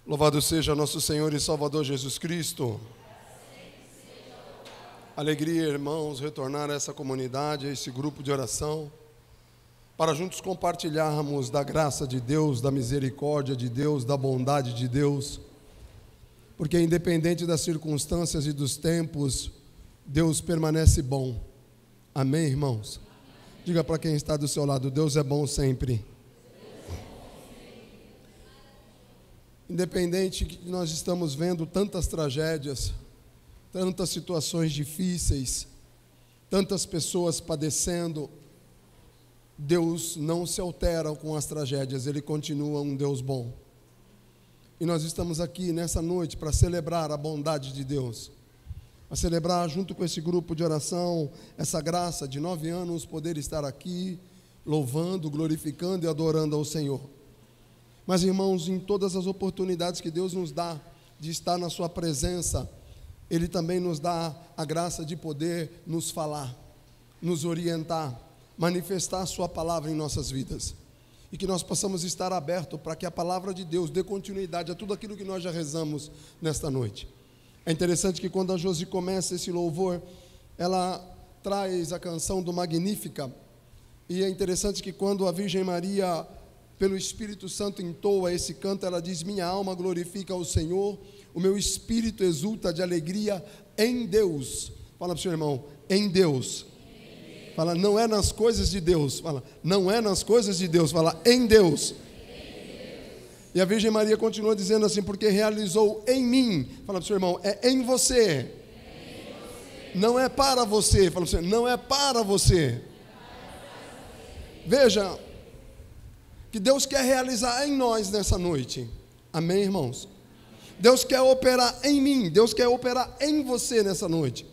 Louvado seja nosso Senhor e Salvador Jesus Cristo. Alegria, irmãos, retornar a essa comunidade, a esse grupo de oração, para juntos compartilharmos da graça de Deus, da misericórdia de Deus, da bondade de Deus, porque independente das circunstâncias e dos tempos, Deus permanece bom. Amém, irmãos? Diga para quem está do seu lado: Deus é bom sempre. Independente que nós estamos vendo tantas tragédias, tantas situações difíceis, tantas pessoas padecendo, Deus não se altera com as tragédias, Ele continua um Deus bom. E nós estamos aqui nessa noite para celebrar a bondade de Deus, para celebrar junto com esse grupo de oração, essa graça de 9 anos, poder estar aqui, louvando, glorificando e adorando ao Senhor. Mas, irmãos, em todas as oportunidades que Deus nos dá de estar na sua presença, Ele também nos dá a graça de poder nos falar, nos orientar, manifestar a sua palavra em nossas vidas. E que nós possamos estar abertos para que a palavra de Deus dê continuidade a tudo aquilo que nós já rezamos nesta noite. É interessante que quando a Josi começa esse louvor, ela traz a canção do Magnífica. E é interessante que quando a Virgem Maria, pelo Espírito Santo, entoa esse canto, ela diz: minha alma glorifica ao Senhor, o meu espírito exulta de alegria em Deus. Fala para o seu irmão: em Deus. Fala: não é nas coisas de Deus. Fala: não é nas coisas de Deus. Fala: em Deus. E a Virgem Maria continua dizendo assim: porque realizou em mim. Fala para o seu irmão: é em você. Não é para você. Fala para você: não é para você. Veja que Deus quer realizar em nós nessa noite. Amém, irmãos? Deus quer operar em mim, Deus quer operar em você nessa noite.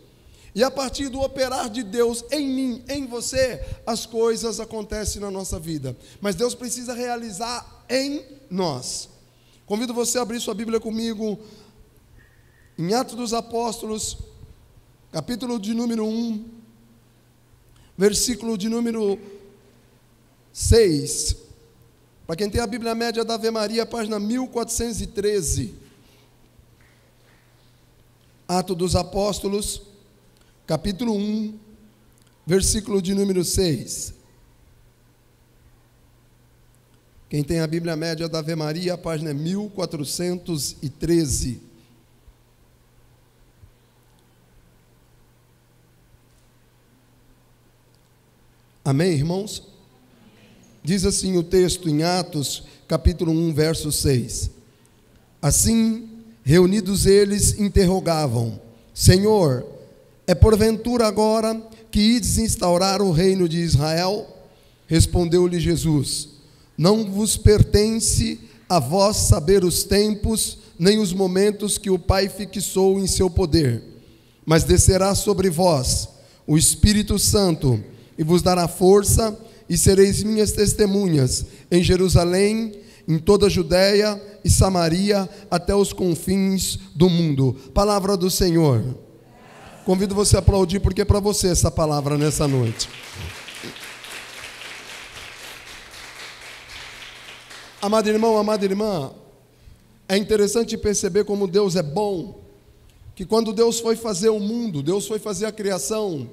E a partir do operar de Deus em mim, em você, as coisas acontecem na nossa vida. Mas Deus precisa realizar em nós. Convido você a abrir sua Bíblia comigo em Atos dos Apóstolos, capítulo de número 1, versículo de número 6. Para quem tem a Bíblia Média da Ave Maria, página 1413. Atos dos Apóstolos, capítulo 1, versículo de número 6. Quem tem a Bíblia Média da Ave Maria, a página é 1413. Amém, irmãos? Diz assim o texto em Atos, capítulo 1, verso 6. Assim, reunidos eles, interrogavam: Senhor, é porventura agora que ides instaurar o reino de Israel? Respondeu-lhe Jesus: não vos pertence a vós saber os tempos, nem os momentos que o Pai fixou em seu poder, mas descerá sobre vós o Espírito Santo, e vos dará força, e sereis minhas testemunhas em Jerusalém, em toda a Judéia e Samaria, até os confins do mundo. Palavra do Senhor. Convido você a aplaudir, porque é para você essa palavra nessa noite. Amado irmão, amada irmã, é interessante perceber como Deus é bom, que quando Deus foi fazer o mundo, Deus foi fazer a criação,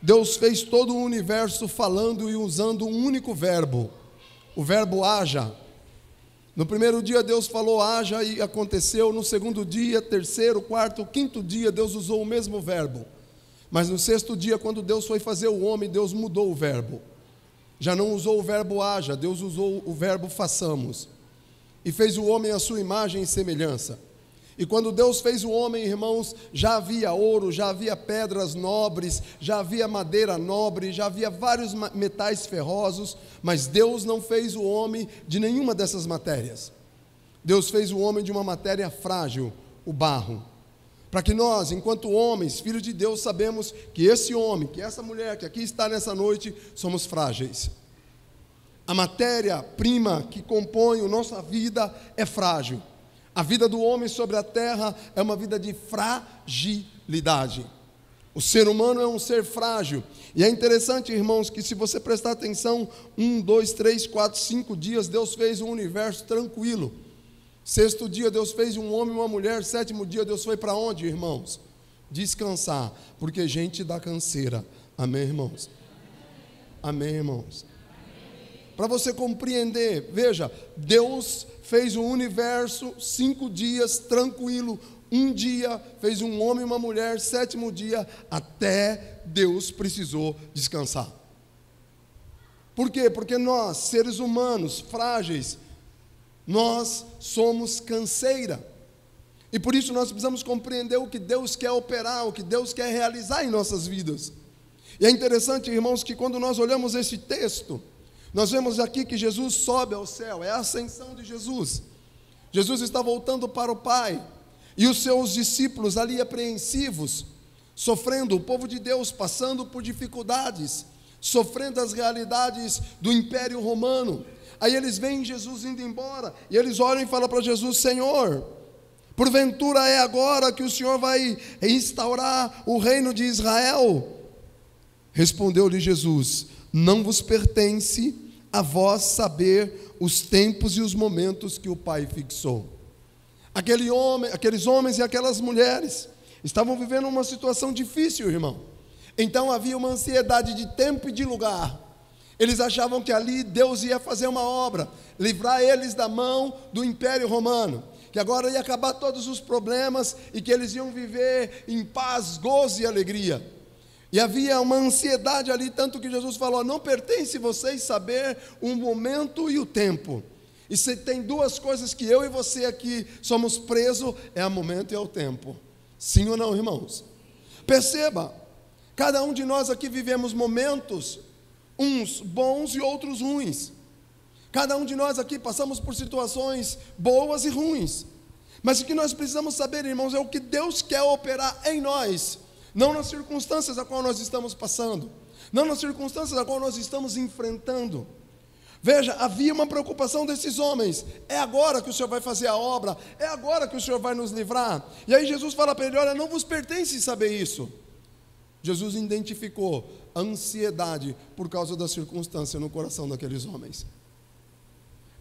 Deus fez todo o universo falando e usando um único verbo, o verbo haja. No primeiro dia Deus falou haja e aconteceu. No segundo dia, terceiro, quarto, quinto dia, Deus usou o mesmo verbo. Mas no sexto dia, quando Deus foi fazer o homem, Deus mudou o verbo. Já não usou o verbo haja, Deus usou o verbo façamos. E fez o homem à sua imagem e semelhança. E quando Deus fez o homem, irmãos, já havia ouro, já havia pedras nobres, já havia madeira nobre, já havia vários metais ferrosos, mas Deus não fez o homem de nenhuma dessas matérias. Deus fez o homem de uma matéria frágil, o barro. Para que nós, enquanto homens, filhos de Deus, sabemos que esse homem, que essa mulher que aqui está nessa noite, somos frágeis. A matéria-prima que compõe a nossa vida é frágil. A vida do homem sobre a terra é uma vida de fragilidade. O ser humano é um ser frágil. E é interessante, irmãos, que se você prestar atenção, 1, 2, 3, 4, 5 dias, Deus fez um universo tranquilo. Sexto dia Deus fez um homem e uma mulher. Sétimo dia Deus foi para onde, irmãos? Descansar, porque gente dá canseira. Amém, irmãos? Amém, irmãos? Para você compreender, veja, Deus fez o universo 5 dias tranquilo. Um dia fez um homem e uma mulher. Sétimo dia, até Deus precisou descansar. Por quê? Porque nós, seres humanos frágeis, nós somos canseira. E por isso nós precisamos compreender o que Deus quer operar, o que Deus quer realizar em nossas vidas. E é interessante, irmãos, que quando nós olhamos esse texto, nós vemos aqui que Jesus sobe ao céu, é a ascensão de Jesus. Jesus está voltando para o Pai, e os seus discípulos ali apreensivos, sofrendo, o povo de Deus passando por dificuldades, sofrendo as realidades do Império Romano. Aí eles veem Jesus indo embora, e eles olham e falam para Jesus: Senhor, porventura é agora que o Senhor vai instaurar o reino de Israel? Respondeu-lhe Jesus: não vos pertence a vós saber os tempos e os momentos que o Pai fixou. Aqueles homens e aquelas mulheres estavam vivendo uma situação difícil, irmão. Então havia uma ansiedade de tempo e de lugar. Eles achavam que ali Deus ia fazer uma obra, livrar eles da mão do Império Romano, que agora ia acabar todos os problemas e que eles iam viver em paz, gozo e alegria. E havia uma ansiedade ali, tanto que Jesus falou: não pertence vocês saber o momento e o tempo. E se tem duas coisas que eu e você aqui somos presos, é o momento e é o tempo. Sim ou não, irmãos? Perceba, cada um de nós aqui vivemos momentos, uns bons e outros ruins. Cada um de nós aqui passamos por situações boas e ruins. Mas o que nós precisamos saber, irmãos, é o que Deus quer operar em nós, não nas circunstâncias a qual nós estamos passando, não nas circunstâncias a qual nós estamos enfrentando. Veja, havia uma preocupação desses homens: é agora que o Senhor vai fazer a obra, é agora que o Senhor vai nos livrar. E aí Jesus fala para ele: olha, não vos pertence saber isso. Jesus identificou a ansiedade por causa da circunstância no coração daqueles homens.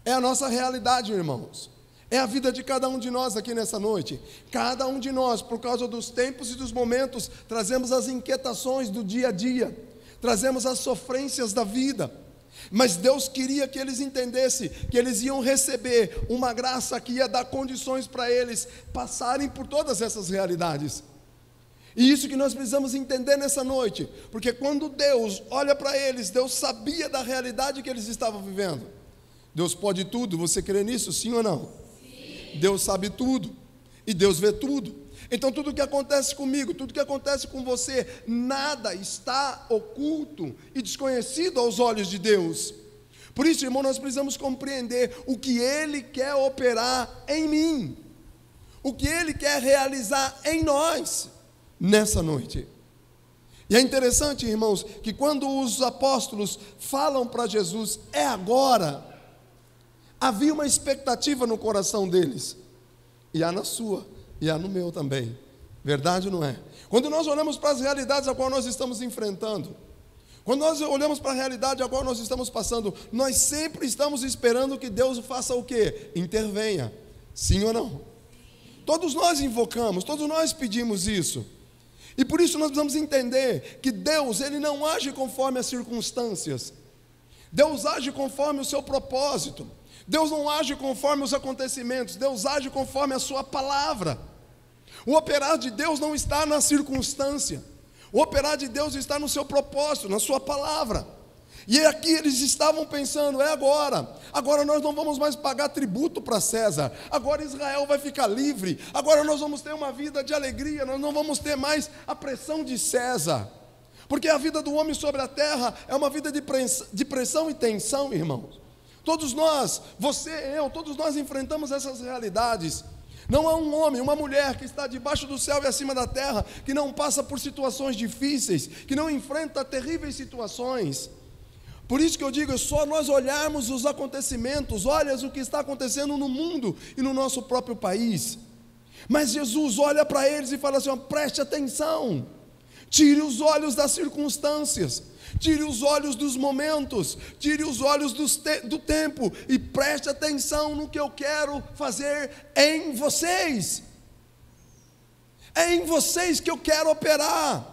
É a nossa realidade, irmãos. É a vida de cada um de nós aqui nessa noite. Cada um de nós, por causa dos tempos e dos momentos, trazemos as inquietações do dia a dia, trazemos as sofrências da vida. Mas Deus queria que eles entendessem que eles iam receber uma graça que ia dar condições para eles passarem por todas essas realidades. E isso que nós precisamos entender nessa noite, porque quando Deus olha para eles, Deus sabia da realidade que eles estavam vivendo. Deus pode tudo, você crê nisso, sim ou não? Sim. Deus sabe tudo, e Deus vê tudo. Então tudo que acontece comigo, tudo que acontece com você, nada está oculto e desconhecido aos olhos de Deus. Por isso, irmão, nós precisamos compreender o que Ele quer operar em mim, o que Ele quer realizar em nós nessa noite. E é interessante, irmãos, que quando os apóstolos falam para Jesus: é agora, havia uma expectativa no coração deles, e há na sua, e há no meu também. Verdade ou não é? Quando nós olhamos para as realidades a qual nós estamos enfrentando, quando nós olhamos para a realidade a qual nós estamos passando, nós sempre estamos esperando que Deus faça o quê? Intervenha. Sim ou não? Todos nós invocamos, todos nós pedimos isso. E por isso nós precisamos entender que Deus, Ele não age conforme as circunstâncias. Deus age conforme o seu propósito. Deus não age conforme os acontecimentos. Deus age conforme a sua palavra. O operar de Deus não está na circunstância. O operar de Deus está no seu propósito, na sua palavra. E aqui eles estavam pensando: é agora. Agora nós não vamos mais pagar tributo para César. Agora Israel vai ficar livre. Agora nós vamos ter uma vida de alegria. Nós não vamos ter mais a pressão de César. Porque a vida do homem sobre a terra é uma vida de pressão e tensão, irmãos. Todos nós, você, eu, todos nós enfrentamos essas realidades. Não há um homem, uma mulher que está debaixo do céu e acima da terra, que não passa por situações difíceis, que não enfrenta terríveis situações. Por isso que eu digo, é só nós olharmos os acontecimentos, olha o que está acontecendo no mundo e no nosso próprio país. Mas Jesus olha para eles e fala assim: ó, preste atenção, Tire os olhos das circunstâncias, tire os olhos dos momentos, tire os olhos do tempo e preste atenção no que eu quero fazer em vocês. É em vocês que eu quero operar.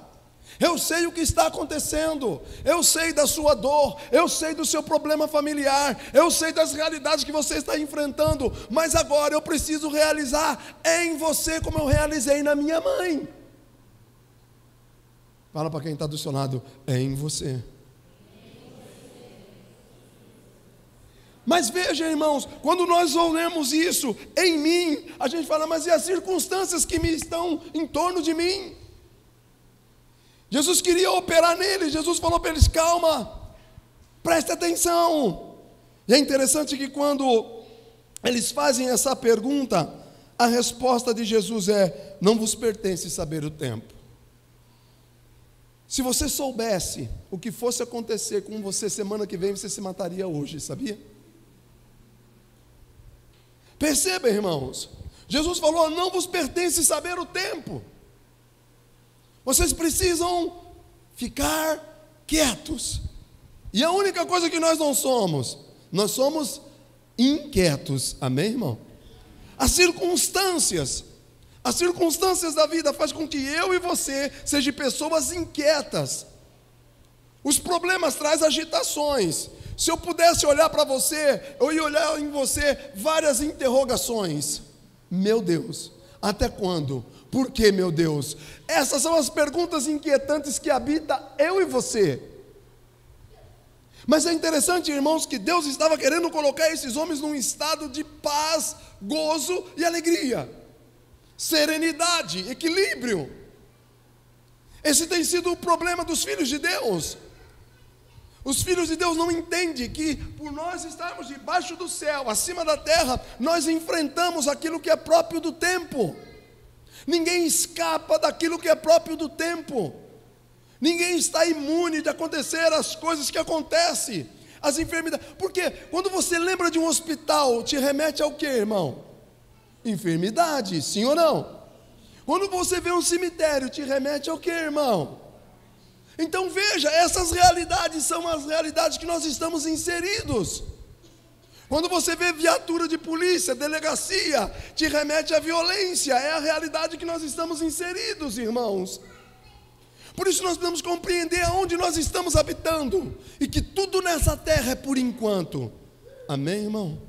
Eu sei o que está acontecendo, eu sei da sua dor, eu sei do seu problema familiar, eu sei das realidades que você está enfrentando, mas agora eu preciso realizar em você como eu realizei na minha mãe. Fala para quem está do seu lado, é em você. Mas veja, irmãos, quando nós olhamos isso em mim, a gente fala, mas e as circunstâncias que me estão em torno de mim? Jesus queria operar neles, Jesus falou para eles, calma, preste atenção. E é interessante que quando eles fazem essa pergunta, a resposta de Jesus é, não vos pertence saber o tempo. Se você soubesse o que fosse acontecer com você semana que vem, você se mataria hoje, sabia? Perceba, irmãos, Jesus falou, não vos pertence saber o tempo. Vocês precisam ficar quietos. E a única coisa que nós não somos, nós somos inquietos. Amém, irmão? As circunstâncias da vida fazem com que eu e você sejam pessoas inquietas. Os problemas trazem agitações. Se eu pudesse olhar para você, eu ia olhar em você várias interrogações. Meu Deus, até quando? Por que, meu Deus? Essas são as perguntas inquietantes que habitam eu e você. Mas é interessante, irmãos, que Deus estava querendo colocar esses homens num estado de paz, gozo e alegria, serenidade, equilíbrio. Esse tem sido o problema dos filhos de Deus. Os filhos de Deus não entendem que por nós estarmos debaixo do céu, acima da terra, nós enfrentamos aquilo que é próprio do tempo. Ninguém escapa daquilo que é próprio do tempo. Ninguém está imune de acontecer as coisas que acontecem, as enfermidades. Porque quando você lembra de um hospital, te remete ao que, irmão? Enfermidade, sim ou não? Quando você vê um cemitério, te remete ao que, irmão? Então veja, essas realidades são as realidades que nós estamos inseridos. Quando você vê viatura de polícia, delegacia, te remete à violência, é a realidade que nós estamos inseridos, irmãos. Por isso nós precisamos compreender aonde nós estamos habitando, e que tudo nessa terra é por enquanto. Amém, irmão?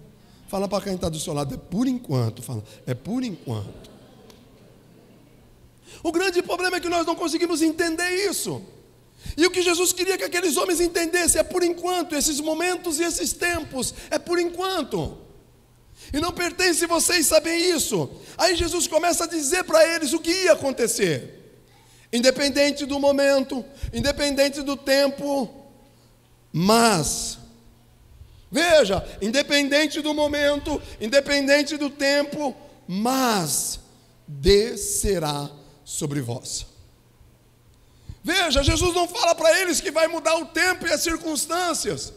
Fala para quem está do seu lado, é por enquanto, fala, é por enquanto. O grande problema é que nós não conseguimos entender isso. E o que Jesus queria que aqueles homens entendessem é por enquanto, esses momentos e esses tempos, é por enquanto. E não pertence vocês saberem isso. Aí Jesus começa a dizer para eles o que ia acontecer. Independente do momento, independente do tempo, mas, veja, independente do momento, independente do tempo, mas descerá sobre vós. Veja, Jesus não fala para eles que vai mudar o tempo e as circunstâncias.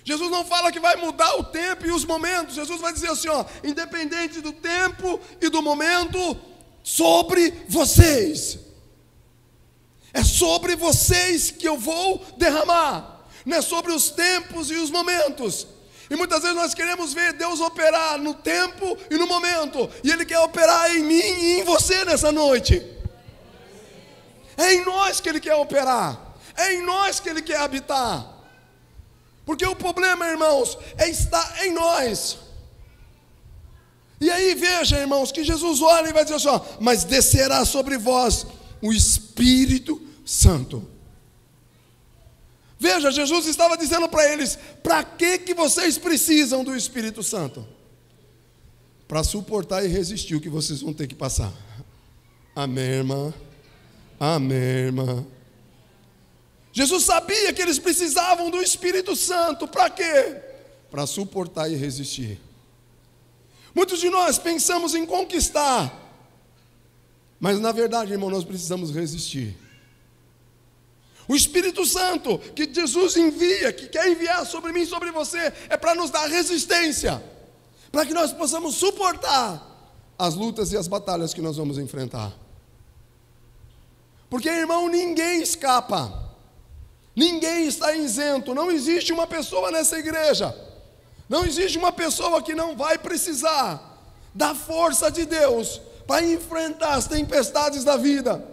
Jesus não fala que vai mudar o tempo e os momentos. Jesus vai dizer assim, ó, independente do tempo e do momento, sobre vocês. É sobre vocês que eu vou derramar. Não é sobre os tempos e os momentos. E muitas vezes nós queremos ver Deus operar no tempo e no momento. E Ele quer operar em mim e em você nessa noite. É em nós que Ele quer operar, é em nós que Ele quer habitar, porque o problema, irmãos, é estar em nós. E aí veja, irmãos, que Jesus olha e vai dizer assim, ó, mas descerá sobre vós o Espírito Santo. Veja, Jesus estava dizendo para eles, para que vocês precisam do Espírito Santo? Para suportar e resistir o que vocês vão ter que passar. Amém, irmã? Amém, irmã. Jesus sabia que eles precisavam do Espírito Santo. Para quê? Para suportar e resistir. Muitos de nós pensamos em conquistar, mas na verdade, irmão, nós precisamos resistir. O Espírito Santo que Jesus envia, que quer enviar sobre mim e sobre você, é para nos dar resistência, para que nós possamos suportar as lutas e as batalhas que nós vamos enfrentar. Porque, irmão, ninguém escapa, ninguém está isento. Não existe uma pessoa nessa igreja, não existe uma pessoa que não vai precisar da força de Deus para enfrentar as tempestades da vida.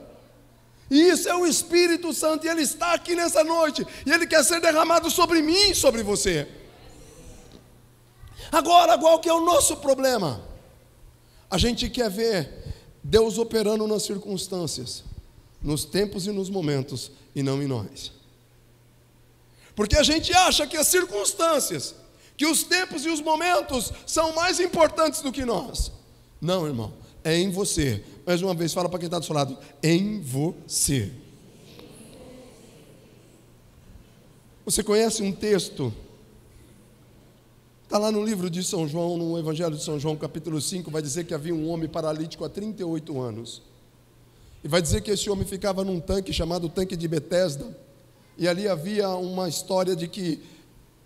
E isso é o Espírito Santo, e Ele está aqui nessa noite, e Ele quer ser derramado sobre mim e sobre você. Agora, qual que é o nosso problema? A gente quer ver Deus operando nas circunstâncias, nos tempos e nos momentos, e não em nós. Porque a gente acha que as circunstâncias, que os tempos e os momentos são mais importantes do que nós. Não, irmão, é em você. Mais uma vez, fala para quem está do seu lado: em você. Você conhece um texto? Está lá no livro de São João, no Evangelho de São João, capítulo 5, vai dizer que havia um homem paralítico há 38 anos. E vai dizer que esse homem ficava num tanque chamado tanque de Betesda. E ali havia uma história de que,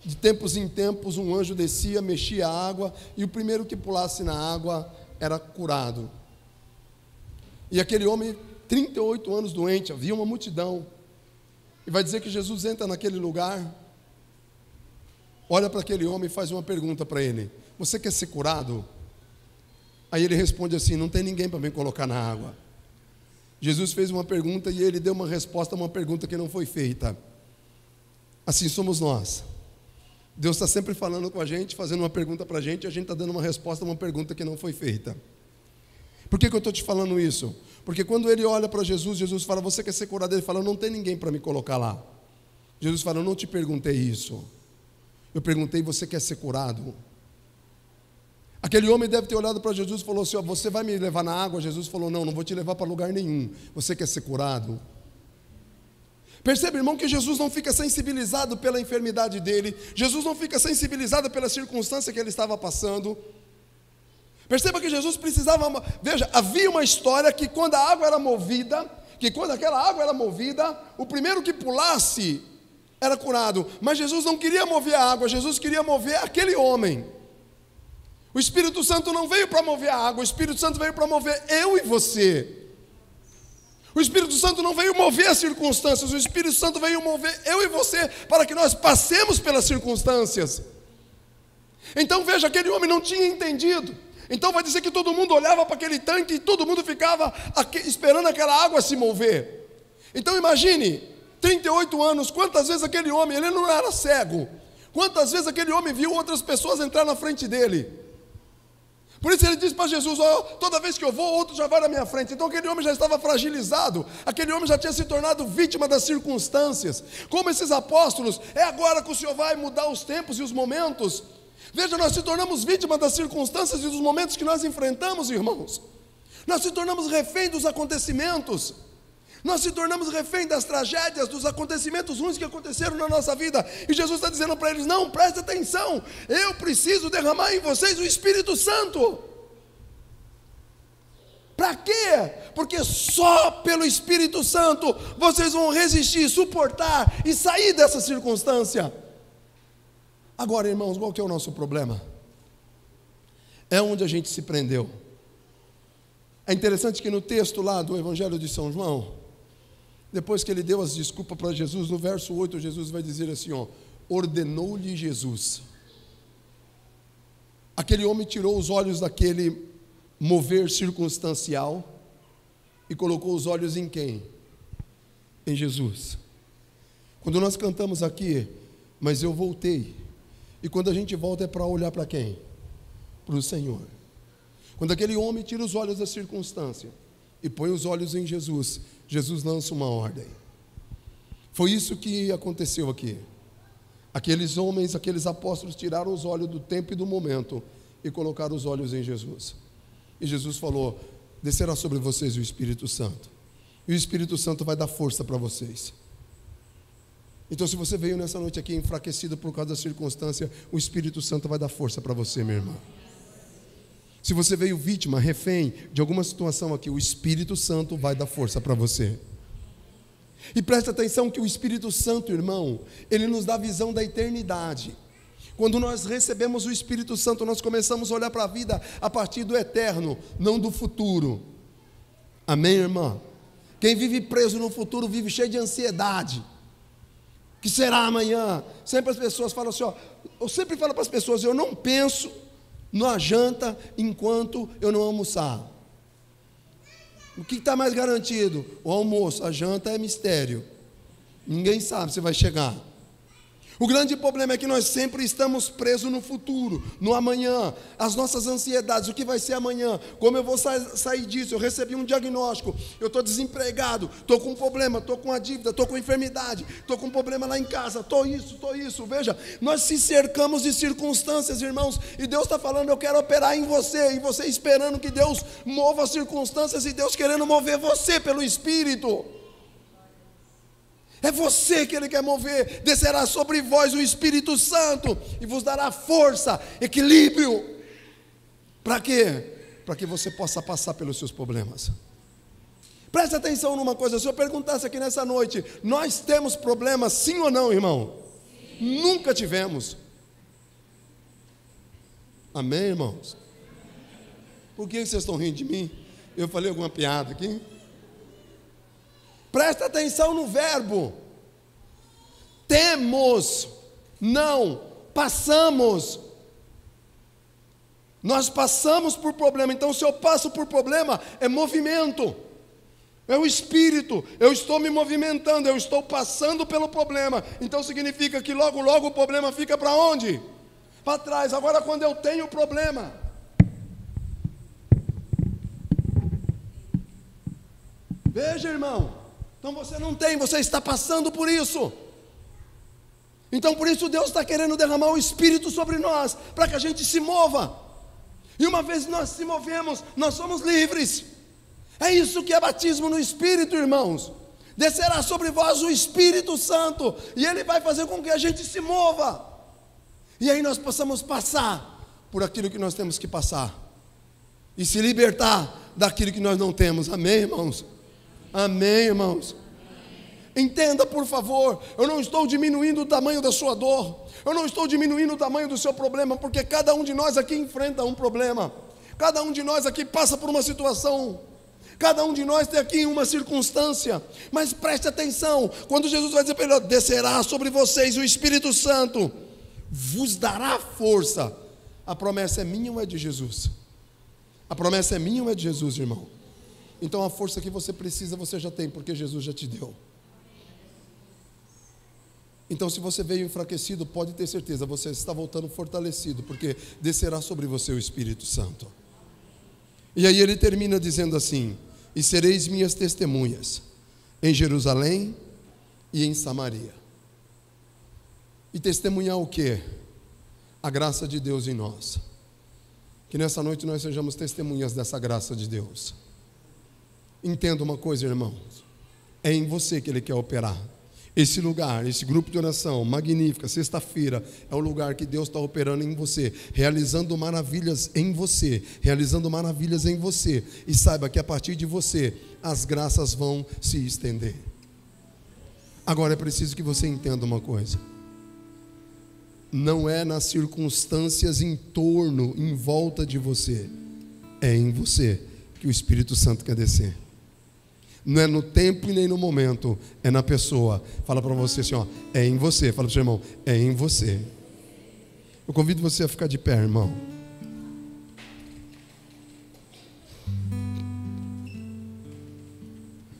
de tempos em tempos, um anjo descia, mexia a água, e o primeiro que pulasse na água era curado. E aquele homem, 38 anos doente, havia uma multidão. E vai dizer que Jesus entra naquele lugar, olha para aquele homem e faz uma pergunta para ele: você quer ser curado? Aí ele responde assim: não tem ninguém para me colocar na água. Jesus fez uma pergunta e ele deu uma resposta a uma pergunta que não foi feita. Assim somos nós. Deus está sempre falando com a gente, fazendo uma pergunta para a gente, e a gente está dando uma resposta a uma pergunta que não foi feita. Por que eu estou te falando isso? Porque quando ele olha para Jesus, Jesus fala: você quer ser curado? Ele fala: não tem ninguém para me colocar lá. Jesus fala: eu não te perguntei isso, eu perguntei: você quer ser curado? Aquele homem deve ter olhado para Jesus e falou assim: você vai me levar na água? Jesus falou: não vou te levar para lugar nenhum. Você quer ser curado? Percebe, irmão, que Jesus não fica sensibilizado pela enfermidade dele, Jesus não fica sensibilizado pela circunstância que ele estava passando. Perceba que Jesus precisava, veja, havia uma história que quando a água era movida, que quando aquela água era movida, o primeiro que pulasse era curado. Mas Jesus não queria mover a água, Jesus queria mover aquele homem. O Espírito Santo não veio para mover a água, o Espírito Santo veio para mover eu e você. O Espírito Santo não veio mover as circunstâncias, o Espírito Santo veio mover eu e você para que nós passemos pelas circunstâncias. Então veja, aquele homem não tinha entendido. Então vai dizer que todo mundo olhava para aquele tanque e todo mundo ficava esperando aquela água se mover. Então imagine, 38 anos, quantas vezes aquele homem, ele não era cego, quantas vezes aquele homem viu outras pessoas entrar na frente dele. Por isso ele disse para Jesus: toda vez que eu vou, outro já vai na minha frente. Então aquele homem já estava fragilizado, aquele homem já tinha se tornado vítima das circunstâncias. Como esses apóstolos, é agora que o Senhor vai mudar os tempos e os momentos. Veja, nós se tornamos vítimas das circunstâncias e dos momentos que nós enfrentamos, irmãos. Nós se tornamos refém dos acontecimentos. Nós se tornamos refém das tragédias, dos acontecimentos ruins que aconteceram na nossa vida. E Jesus está dizendo para eles: não, preste atenção, eu preciso derramar em vocês o Espírito Santo. Para quê? Porque só pelo Espírito Santo vocês vão resistir, suportar e sair dessa circunstância. Agora, irmãos, qual que é o nosso problema? É onde a gente se prendeu. É interessante que no texto lá do Evangelho de São João, depois que ele deu as desculpas para Jesus, no verso 8, Jesus vai dizer assim: ordenou-lhe Jesus. Aquele homem tirou os olhos daquele mover circunstancial e colocou os olhos em quem? Em Jesus. Quando nós cantamos aqui, mas eu voltei, e quando a gente volta é para olhar para quem? Para o Senhor. Quando aquele homem tira os olhos da circunstância e põe os olhos em Jesus, Jesus lança uma ordem. Foi isso que aconteceu aqui. Aqueles homens, aqueles apóstolos tiraram os olhos do tempo e do momento e colocaram os olhos em Jesus. E Jesus falou: descerá sobre vocês o Espírito Santo, e o Espírito Santo vai dar força para vocês. Então, se você veio nessa noite aqui enfraquecido por causa da circunstância, o Espírito Santo vai dar força para você, minha irmã. Se você veio vítima, refém de alguma situação aqui, o Espírito Santo vai dar força para você. E preste atenção que o Espírito Santo, irmão, ele nos dá visão da eternidade. Quando nós recebemos o Espírito Santo, nós começamos a olhar para a vida a partir do eterno, não do futuro. Amém, irmã? Quem vive preso no futuro vive cheio de ansiedade. O que será amanhã? Sempre as pessoas falam assim, ó, eu sempre falo para as pessoas, eu não penso na janta enquanto eu não almoçar. O que está mais garantido? O almoço. A janta é mistério. Ninguém sabe se vai chegar. O grande problema é que nós sempre estamos presos no futuro, no amanhã, as nossas ansiedades, o que vai ser amanhã, como eu vou sair disso, eu recebi um diagnóstico, eu estou desempregado, estou com um problema, estou com uma dívida, estou com enfermidade, estou com um problema lá em casa, estou isso, veja, nós se cercamos de circunstâncias, irmãos, e Deus está falando, eu quero operar em você, e você esperando que Deus mova as circunstâncias, e Deus querendo mover você pelo Espírito. É você que Ele quer mover. Descerá sobre vós o Espírito Santo e vos dará força, equilíbrio. Para quê? Para que você possa passar pelos seus problemas. Preste atenção numa coisa. Se eu perguntasse aqui nessa noite, nós temos problemas sim ou não, irmão? Sim. Nunca tivemos. Amém, irmãos? Por que vocês estão rindo de mim? Eu falei alguma piada aqui? Presta atenção no verbo. Temos, não, passamos. Nós passamos por problema. Então, se eu passo por problema, é movimento. É o Espírito. Eu estou me movimentando, eu estou passando pelo problema. Então, significa que logo, logo o problema fica para onde? Para trás. Agora, quando eu tenho problema, veja, irmão. Então você não tem, você está passando por isso. Então por isso Deus está querendo derramar o Espírito sobre nós, para que a gente se mova. E uma vez nós se movemos, nós somos livres. É isso que é batismo no Espírito, irmãos. Descerá sobre vós o Espírito Santo, e Ele vai fazer com que a gente se mova. E aí nós possamos passar por aquilo que nós temos que passar. E se libertar daquilo que nós não temos. Amém, irmãos? Amém, irmãos? Entenda, por favor, eu não estou diminuindo o tamanho da sua dor, eu não estou diminuindo o tamanho do seu problema, porque cada um de nós aqui enfrenta um problema, cada um de nós aqui passa por uma situação, cada um de nós tem aqui uma circunstância, mas preste atenção, quando Jesus vai dizer para ele, descerá sobre vocês o Espírito Santo, vos dará força, a promessa é minha ou é de Jesus? A promessa é minha ou é de Jesus, irmão? Então a força que você precisa, você já tem, porque Jesus já te deu. Então se você veio enfraquecido, pode ter certeza, você está voltando fortalecido, porque descerá sobre você o Espírito Santo. E aí ele termina dizendo assim, e sereis minhas testemunhas, em Jerusalém e em Samaria. E testemunhar o quê? A graça de Deus em nós. Que nessa noite nós sejamos testemunhas dessa graça de Deus. Entenda uma coisa, irmãos, é em você que Ele quer operar. Esse lugar, esse grupo de oração, magnífica, sexta-feira, é o lugar que Deus está operando em você, realizando maravilhas em você, e saiba que a partir de você, as graças vão se estender. Agora é preciso que você entenda uma coisa, não é nas circunstâncias em torno, em volta de você, é em você que o Espírito Santo quer descer. Não é no tempo e nem no momento, é na pessoa. Fala para você assim, ó, é em você. Fala para o seu irmão, é em você. Eu convido você a ficar de pé, irmão.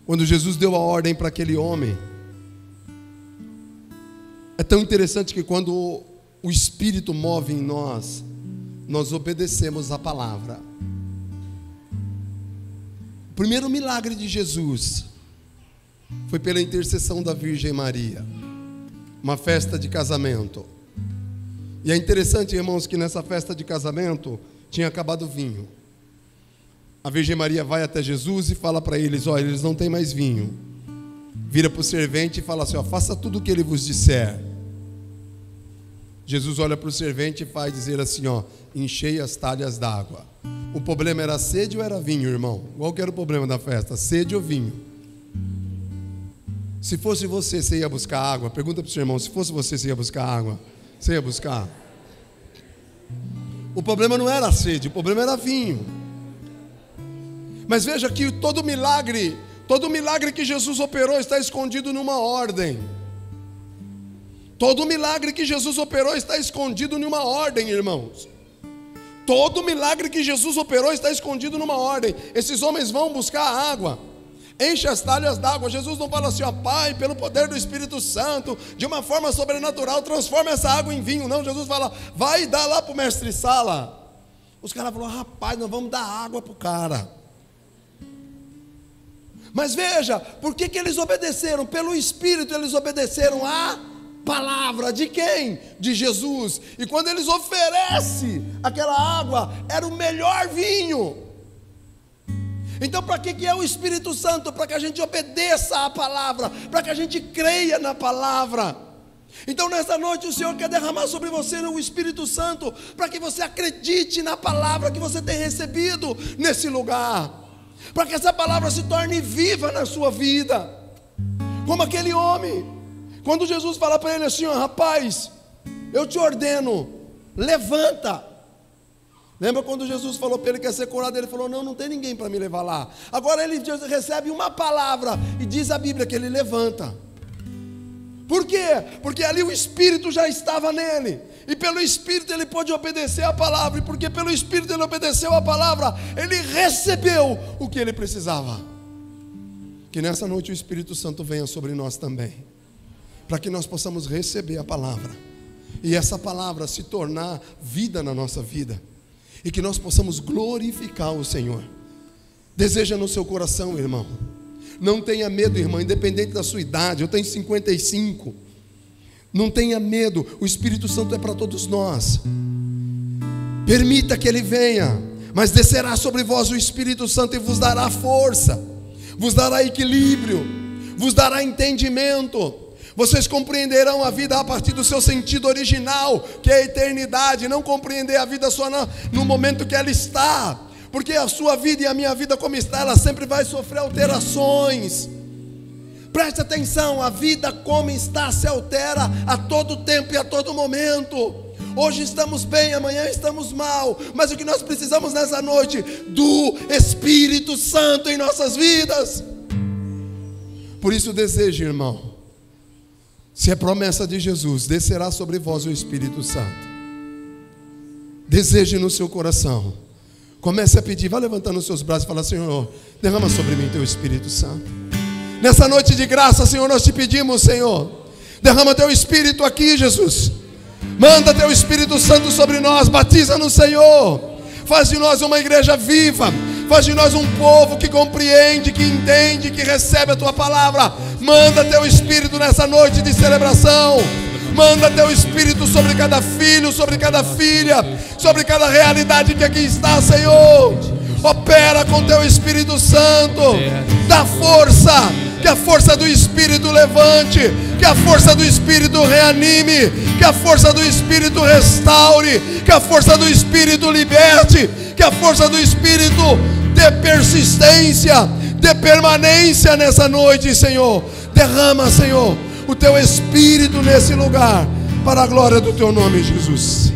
Quando Jesus deu a ordem para aquele homem, é tão interessante que quando o Espírito move em nós, nós obedecemos a palavra. O primeiro milagre de Jesus foi pela intercessão da Virgem Maria, uma festa de casamento. E é interessante, irmãos, que nessa festa de casamento tinha acabado o vinho. A Virgem Maria vai até Jesus e fala para eles, olha, eles não têm mais vinho. Vira para o servente e fala assim, ó, faça tudo o que ele vos disser. Jesus olha para o servente e faz dizer assim, ó, enchei as talhas d'água. O problema era sede ou era vinho, irmão? Qual que era o problema da festa? Sede ou vinho? Se fosse você ia buscar água? Pergunta para o seu irmão, se fosse você ia buscar água? Você ia buscar? O problema não era a sede, o problema era vinho. Mas veja que todo milagre Todo milagre que Jesus operou está escondido numa ordem. Todo milagre que Jesus operou está escondido numa ordem, irmãos. Todo milagre que Jesus operou está escondido numa ordem. Esses homens vão buscar a água, enche as talhas d'água. Jesus não fala assim, ó, Pai, pelo poder do Espírito Santo, de uma forma sobrenatural, transforma essa água em vinho. Não, Jesus fala, vai e dá lá para o mestre Sala. Os caras falaram, rapaz, nós vamos dar água para o cara. Mas veja, por que eles obedeceram? Pelo Espírito eles obedeceram a palavra de quem? De Jesus. E quando eles oferecem aquela água, era o melhor vinho. Então para que é o Espírito Santo? Para que a gente obedeça à palavra, para que a gente creia na palavra. Então nessa noite o Senhor quer derramar sobre você o Espírito Santo, para que você acredite na palavra que você tem recebido nesse lugar, para que essa palavra se torne viva na sua vida. Como aquele homem, quando Jesus fala para ele assim, ó, rapaz, eu te ordeno, levanta. Lembra quando Jesus falou para ele que ia ser curado? Ele falou, não tem ninguém para me levar lá. Agora ele recebe uma palavra e diz a Bíblia que ele levanta. Por quê? Porque ali o Espírito já estava nele, e pelo Espírito ele pôde obedecer a palavra, e porque pelo Espírito ele obedeceu a palavra, ele recebeu o que ele precisava. Que nessa noite o Espírito Santo venha sobre nós também, para que nós possamos receber a palavra, e essa palavra se tornar vida na nossa vida, e que nós possamos glorificar o Senhor. Deseja no seu coração, irmão, não tenha medo, irmão, independente da sua idade. Eu tenho 55. Não tenha medo, o Espírito Santo é para todos nós. Permita que Ele venha, mas descerá sobre vós o Espírito Santo e vos dará força, vos dará equilíbrio, vos dará entendimento. Vocês compreenderão a vida a partir do seu sentido original, que é a eternidade. Não compreender a vida só no momento que ela está, porque a sua vida e a minha vida como está, ela sempre vai sofrer alterações. Preste atenção, a vida como está se altera a todo tempo e a todo momento. Hoje estamos bem, amanhã estamos mal, mas o que nós precisamos nessa noite? Do Espírito Santo em nossas vidas. Por isso deseje, irmão, se é promessa de Jesus, descerá sobre vós o Espírito Santo. Deseje no seu coração. Comece a pedir, vá levantando os seus braços e fala, Senhor, derrama sobre mim teu Espírito Santo. Nessa noite de graça, Senhor, nós te pedimos, Senhor, derrama teu Espírito aqui, Jesus. Manda teu Espírito Santo sobre nós, batiza no Senhor. Faz de nós uma igreja viva, faz de nós um povo que compreende, que entende, que recebe a tua palavra. Manda teu Espírito nessa noite de celebração. Manda teu Espírito sobre cada filho, sobre cada filha, sobre cada realidade que aqui está, Senhor. Opera com teu Espírito Santo. Dá força, que a força do Espírito levante, que a força do Espírito reanime, que a força do Espírito restaure, que a força do Espírito liberte, que a força do Espírito dê persistência, dê permanência nessa noite, Senhor. Derrama, Senhor, o teu Espírito nesse lugar, para a glória do teu nome, Jesus.